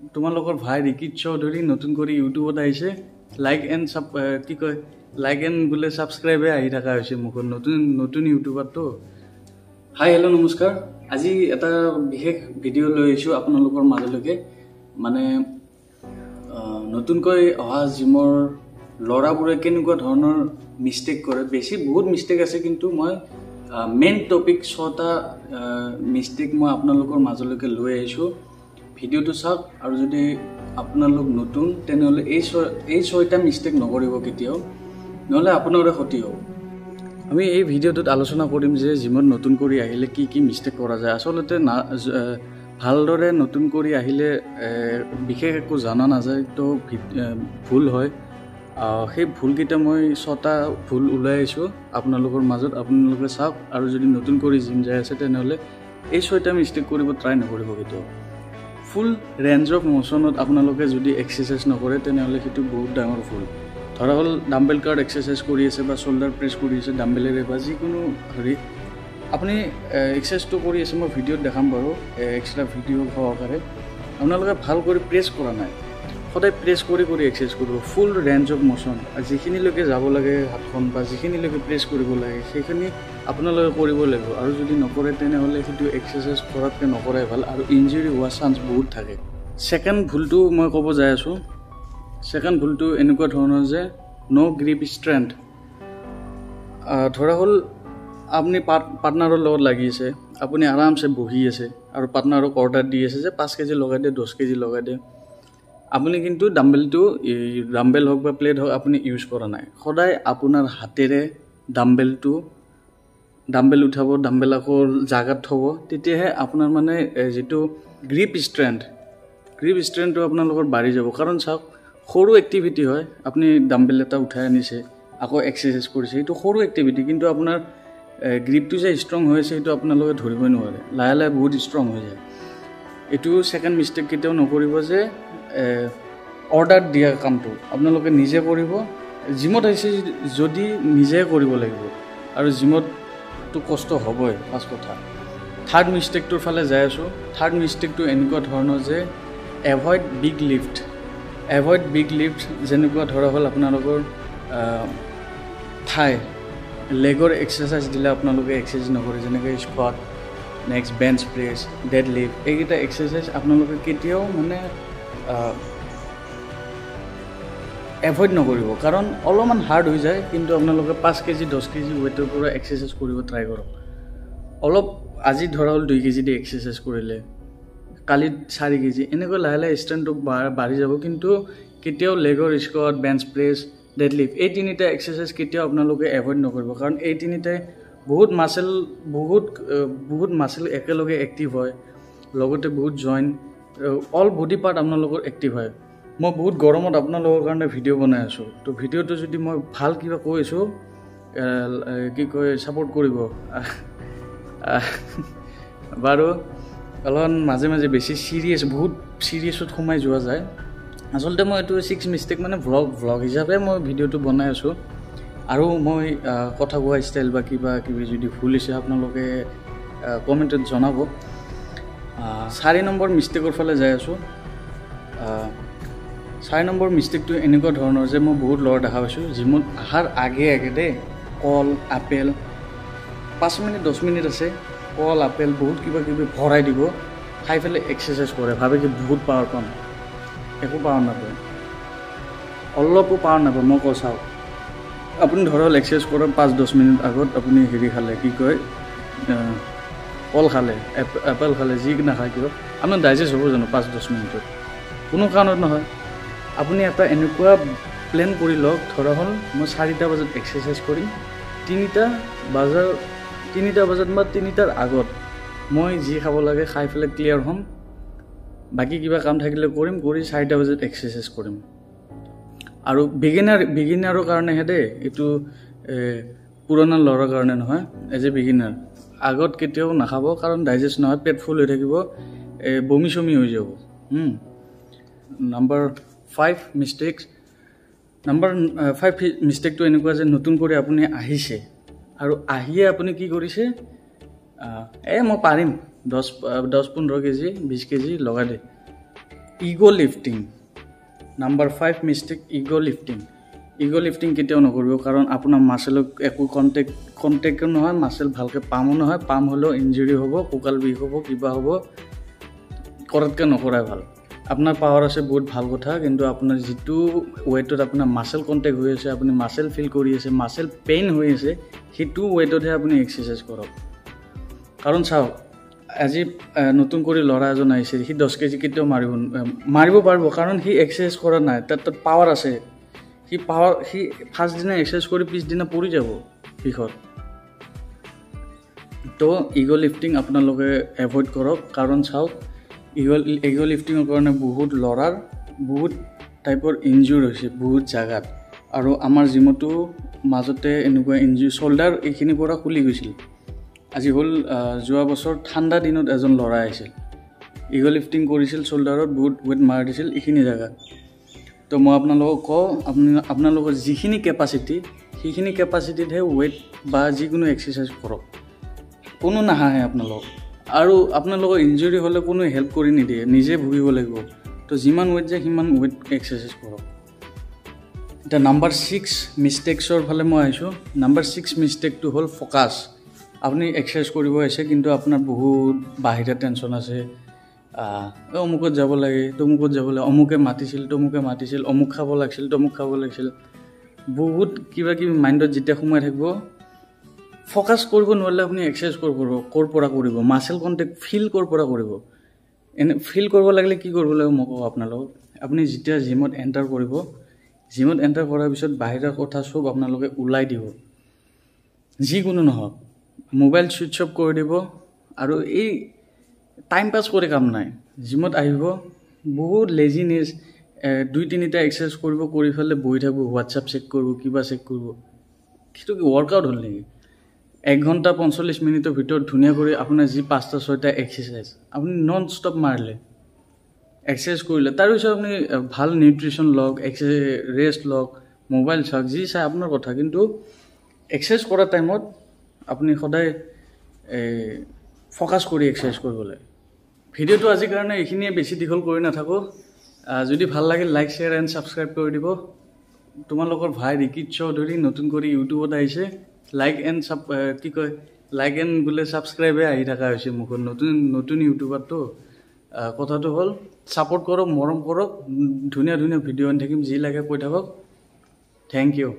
তোমালোকৰ ভাই ৰিকিত চৌধুৰী নতুন কৰি ইউটিউবত আহিছে লাইক এণ্ড কি কয় লাইক এণ্ড বোলে ছাবস্ক্ৰাইবে আহি থকা হৈছে মুখত নতুন ইউটিউবাৰটো হাই হেল্ল' নমস্কাৰ আজি এটা বিশেষ ভিডিঅ' লৈ আহিছোঁ আপোনালোকৰ মাজলৈকে মানে নতুনকৈ অহা জিমৰ ল'ৰাবোৰে কেনেকুৱা ধৰণৰ মিষ্টেক কৰে বেছি বহুত মিষ্টেক আছে কিন্তু মই মেইন টপিক 6টা মিষ্টেক মই আপোনালোকৰ মাজলৈকে লৈ আহিছোঁ ভিডিঅ'টো চাওক আৰু যদি আপোনালোক নতুন তেনেহ'লে এই 6টা মিষ্টেক নকৰিব কেতিয়াও নহ'লে আপোনাৰে ক্ষতি হ'ব আমি এই ভিডিঅ'টোত আলোচনা কৰিম যে জিমত নতুন কৰি আহিলে কি কি মিষ্টেক কৰা যায় আচলতে ভালদৰে নতুন কৰি আহিলে বিশেষ একো জানা নাযায় তো ভুল হয় সেই ভুলকেইটা মই 6টা ভুল ওলাই আহিছোঁ আপোনালোকৰ মাজত আপোনালোকে চাওক আৰু যদি নতুন কৰি জিম যাই আছে তেনেহ'লে এই 6টা মিষ্টেক কৰিব ট্ৰাই নকৰিব কেতিয়াও ফুল ৰেঞ্জ অফ মোশ্যনত আপোনালোকে যদি এক্সাৰচাইজ নকৰে তেনেহ'লে সেইটো বহুত ডাঙৰ ভুল ধৰা হ'ল ডাম্বেল কাৰ্ড এক্সাৰচাইজ কৰি আছে বা শোল্ডাৰ প্ৰেছ কৰি আছে ডাম্বেলেৰে বা যিকোনো হেৰি আপুনি এক্সাৰচাইজটো কৰি আছে মই ভিডিঅ'ত দেখাম বাৰু এক্সট্ৰা ভিডিঅ' সহকাৰে আপোনালোকে ভাল কৰি প্ৰেছ কৰা নাই সদায় প্ৰেছ কৰি এক্সাৰচাইজ কৰিব ফুল ৰেঞ্জ অফ মোশ্যন যিখিনিলৈকে যাব লাগে হাতখন বা যিখিনিলৈকে প্ৰেছ কৰিব লাগে সেইখিনি আপোনালোকে কৰিব লাগিব আৰু যদি নকৰে তেনেহ'লে সেইটো এক্সাৰচাইজ কৰাতকৈ নকৰাই ভাল আৰু ইঞ্জুৰি হোৱা চান্স বহুত থাকে ছেকেণ্ড ভুলটো মই ক'ব যাই আছোঁ ছেকেণ্ড ভুলটো এনেকুৱা ধৰণৰ যে ন' গ্ৰিপ ষ্ট্ৰেংথ ধৰা হ'ল আপুনি পাৰ্টনাৰৰ লগত লাগি আছে আপুনি আৰামছে বহি আছে আৰু পাৰ্টনাৰক অৰ্ডাৰ দি আছে যে 5 কেজি লগাই দিয়ে 10 কেজি লগাই দিয়ে আপুনি কিন্তু ডাম্বেল হওক বা প্লেট হওক আপুনি ইউজ কৰা নাই সদায় আপোনাৰ হাতেৰে ডাম্বেল উঠাব ডাম্বেল আকৌ জাগাত থ'ব তেতিয়াহে আপোনাৰ মানে যিটো গ্ৰিপ ষ্ট্ৰেংথটো আপোনালোকৰ বাঢ়ি যাব কাৰণ চাওক সৰু এক্টিভিটি হয় আপুনি ডাম্বেল এটা উঠাই আনিছে আকৌ এক্সাৰচাইজ কৰিছে এইটো সৰু এক্টিভিটি কিন্তু আপোনাৰ গ্ৰিপটো যে ষ্ট্ৰং হৈ আছে সেইটো আপোনালোকে ধৰিবই নোৱাৰে লাহে লাহে বহুত ষ্ট্ৰং হৈ যায় এইটো ছেকেণ্ড মিষ্টেক কেতিয়াও নকৰিব যে অৰ্ডাৰ দিয়া কামটো আপোনালোকে নিজে কৰিব জিমত আহিছে যদি নিজে কৰিব লাগিব আৰু জিমতটো কষ্ট হ'বই ফাৰ্ষ্ট কথা থাৰ্ড মিষ্টেকটোৰ ফালে যাই আছোঁ থাৰ্ড মিষ্টেকটো এনেকুৱা ধৰণৰ যে এভইড বিগ লিফ্ট যেনেকুৱা ধৰা হ'ল আপোনালোকৰ লেগৰ এক্সাৰচাইজ দিলে আপোনালোকে এক্সাৰচাইজ নকৰে যেনেকৈ squat next bench press dead lift এইকেইটা এক্সাৰচাইজ আপোনালোকে কেতিয়াও মানে এভইড নকৰিব কাৰণ অলপমান হাৰ্ড হৈ যায় কিন্তু আপোনালোকে 5 কেজি 10 কেজি ৱেইটৰ পৰা এক্সাৰচাইজ কৰিব ট্ৰাই কৰক অলপ আজি ধৰা হ'ল 2 কেজি দি এক্সাৰচাইজ কৰিলে কালি 4 কেজি এনেকৈ লাহে লাহে ষ্ট্ৰেংথটো বাঢ়ি যাব কিন্তু কেতিয়াও লেগৰ squat bench press deadlift এই তিনিটা এক্সাৰচাইজ কেতিয়াও আপোনালোকে এভইড নকৰিব কাৰণ এই তিনিটাই বহুত মাছেল একেলগে এক্টিভ হয় লগতে বহুত জইণ্ট অল বডি পাৰ্ট আপোনালোকৰ এক্টিভ হয় মই বহুত গৰমত আপোনালোকৰ কাৰণে ভিডিঅ' বনাই আছোঁ তো ভিডিঅ'টো যদি মই ভাল কিবা কৈছোঁ কি কয় ছাপোৰ্ট কৰিব বাৰু অলপমান মাজে মাজে বেছি বহুত চিৰিয়াছত সোমাই যোৱা যায় আচলতে মই এইটো 6 মিষ্টেক মানে ভ্লগ হিচাপে মই ভিডিঅ'টো বনাই আছোঁ আৰু মই কথা কোৱা ষ্টাইল বা কিবা কিবি যদি ভুল হৈছে আপোনালোকে কমেণ্টত জনাব 4 নম্বৰ মিষ্টেকৰ ফালে যাই আছোঁ 4 নম্বৰ মিষ্টেকটো এনেকুৱা ধৰণৰ যে মই বহুত ল'ৰা দেখা পাইছোঁ জিমত অহাৰ আগে দেই কল আপেল 5 মিনিট 10 মিনিট আছে কল আপেল বহুত কিবা কিবি ভৰাই দিব খাই পেলাই এক্সাৰচাইজ কৰে ভাবে কি বহুত পাৱাৰ পাম একো পাৱাৰ নাপায় অলপো পাৱাৰ নাপায় মই কৈ চাওক আপুনি ধৰক এক্সাৰচাইজ কৰাৰ 5-10 মিনিট আগত আপুনি হেৰি খালে কি কয় কল খালে এপেল খালে যি নাখায় কিয় আপোনাৰ ডাইজেষ্ট হ'ব জানো 5-10 মিনিটত কোনো কাৰণত নহয় আপুনি এটা এনেকুৱা প্লেন কৰি লওক ধৰা হ'ল মই 4টা বজাত এক্সাৰচাইজ কৰিম 3টা বজাত বা 3টাৰ আগত মই যি খাব লাগে খাই পেলাই ক্লিয়াৰ হ'ম বাকী কিবা কাম থাকিলে কৰি 4টা বজাত এক্সাৰচাইজ কৰিম আৰু বিগিনাৰৰ কাৰণেহে দেই এইটো পুৰণা ল'ৰাৰ কাৰণে নহয় এজ এ বিগিনাৰ আগত কেতিয়াও নাখাব কাৰণ ডাইজেষ্ট নহয় পেট ফুল হৈ থাকিব বমি চমি হৈ যাব নম্বৰ 5 মিষ্টেকটো এনেকুৱা যে নতুন কৰি আপুনি আহিছে আৰু আহিয়ে আপুনি কি কৰিছে মই পাৰিম 10-15 কেজি 20 কেজি লগাই দে ego lifting number 5 mistake ego lifting কেতিয়াও নকৰিব কাৰণ আপোনাৰ মাসেলক একো কণ্টেক্টো নহয় মাসেল ভালকে পামো নহয় পাম হ'লেও ইনজুৰি হ'ব কোকাল বিষ হ'ব কিবা হ'ব কৰাতকৈ নকৰাই ভাল আপোনাৰ পাৱাৰ আছে বহুত ভাল কথা কিন্তু আপোনাৰ যেটো ওয়েটত আপোনাৰ মাসেল কন্টেক্ট হৈ আছে আপুনি মাসেল ফিল কৰি আছে মাসেল পেইন হৈ আছে হেতু ওয়েটতহে আপুনি এক্সাৰসাইজ কৰক কাৰণ চাও আজি নতুন কৰি লৰা এজন আহিছে হি 10 কেজি কেতিয়াও মাৰিব পাৰিব কাৰণ হি এক্সাৰসাইজ কৰা নাই তাত পাৱাৰ আছে হি ফাৰ্ষ্ট দিনা এক্সাৰসাইজ কৰি পিছ দিনা পৰি যাব বিষত তো ইগো লিফটিং আপোনালোকে এভয়েড কৰক কাৰণ চাও ইগো লিফটিংৰ কাৰণে বহুত লৰাৰ বহুত টাইপৰ ইনজুৰি হৈছে বহুত জাগাত আৰু আমাৰ জিমটো মাজতে এনেকুৱা ইনজুৰি শোল্ডাৰ এইখিনি পৰা খুলি গৈছিল আজি হল যোৱা বছৰ ঠাণ্ডা দিনত এজন লৰা আহিছিল ইগো লিফটিং কৰিছিল শোল্ডাৰত বহুত ওয়েট মাৰি দিছিল এইখিনি জাগাত তো মই আপোনালোকক কওঁ আপোনালোকৰ যিখিনি কেপাসিটি সেইখিনি কেপাসিটিতহে ওয়েট বা যিকোনো এক্সাৰসাইজ কৰক কোনো নাহাহে আপোনালোক আৰু আপোনালোকৰ ইনজুৰি হলে কোনো হেল্প কৰি নিদিয়ে নিজে ভুগিব লাগিব তো যিমান ওয়েট যায় সিমান ওয়েট এক্সাৰসাইজ কৰক এটা নাম্বাৰ 6 মিস্টেকছৰ ফালে মই আইছো নাম্বাৰ 6 মিস্টেকটো হল ফোকাস আপুনি এক্সাৰসাইজ কৰিব আছে কিন্তু আপোনাৰ বহুত বাহিৰা টেনচন আছে অমুকত যাব লাগে তমুকত যাব লাগে অমুকে মাতিছিল অমুক খাব লাগিছিল বহুত কিবা কিবি মাইন্ডত যেতিয়া সোমাই থাকিব ফোকাস কৰিব নোৱাৰিলে আপুনি এক্সাৰসাইজ কৰ পৰা কৰিব মাসেল কন্টেক্ট ফিল কৰ পৰা কৰিব এনে ফিল কৰিব লাগিলে কি কৰিব লাগিব মই কওঁ আপোনালোক আপুনি যেতিয়া জিমত এন্টাৰ কৰিব জিমত এন্টাৰ কৰাৰ পিছত বাহিৰৰ কথা সব আপোনালোকে উলাই দিব যিকোনো নহওক মোবাইল সুইচ অফ কৰি দিব আৰু এই টাইম পাস কৰি কাম নাই জিমত আহিব বহুত লেজিনেস 2-3টা এক্সাৰসাইজ কৰি ফেলে বহি থাকিব হোৱাটসঅ্যাপ চেক কৰিব কিবা চেক কৰিব কিটো কি ওয়াৰ্কআউট হল নেকি 1 ঘন্টা 45 মিনিটৰ ভিতৰত ধুনিয়া কৰি আপোনাৰ যি 5টা 6টা এক্সাৰসাইজ আপুনি নন ষ্টপ মাৰলে এক্সাৰসাইজ কৰিলে তাৰ পিছত আপুনি ভাল নিউট্ৰিশন লওক এক্সাৰসাইজ ৰেষ্ট লওক মোবাইল চাওক যি চাই আপোনাৰ কথা কিন্তু এক্সাৰসাইজ কৰা টাইমত আপুনি সদায় ফোকাস কৰি এক্সাৰসাইজ কৰিব লাগে ভিডিওটো আজি কাৰণে এইখিনিয়ে বেছি দীঘল কৰি নাথাকো যদি ভাল লাগে লাইক শেয়াৰ এণ্ড সাবস্ক্ৰাইব কৰি দিব তোমালোকৰ ভাই ৰিকিত চৌধুৰী নতুন কৰি ইউটিউবত আহিছে লাইক এণ্ড বুলে সাবস্ক্ৰাইবে আহি থকা হৈছে মুখত নতুন ইউটিউবাৰ তো কথাটো হল সাপোৰ্ট কৰক মৰম কৰক ধুনিয়া ভিডিও আনি থাকিম যি লাগে কৈ থাকক থ্যাংক ইউ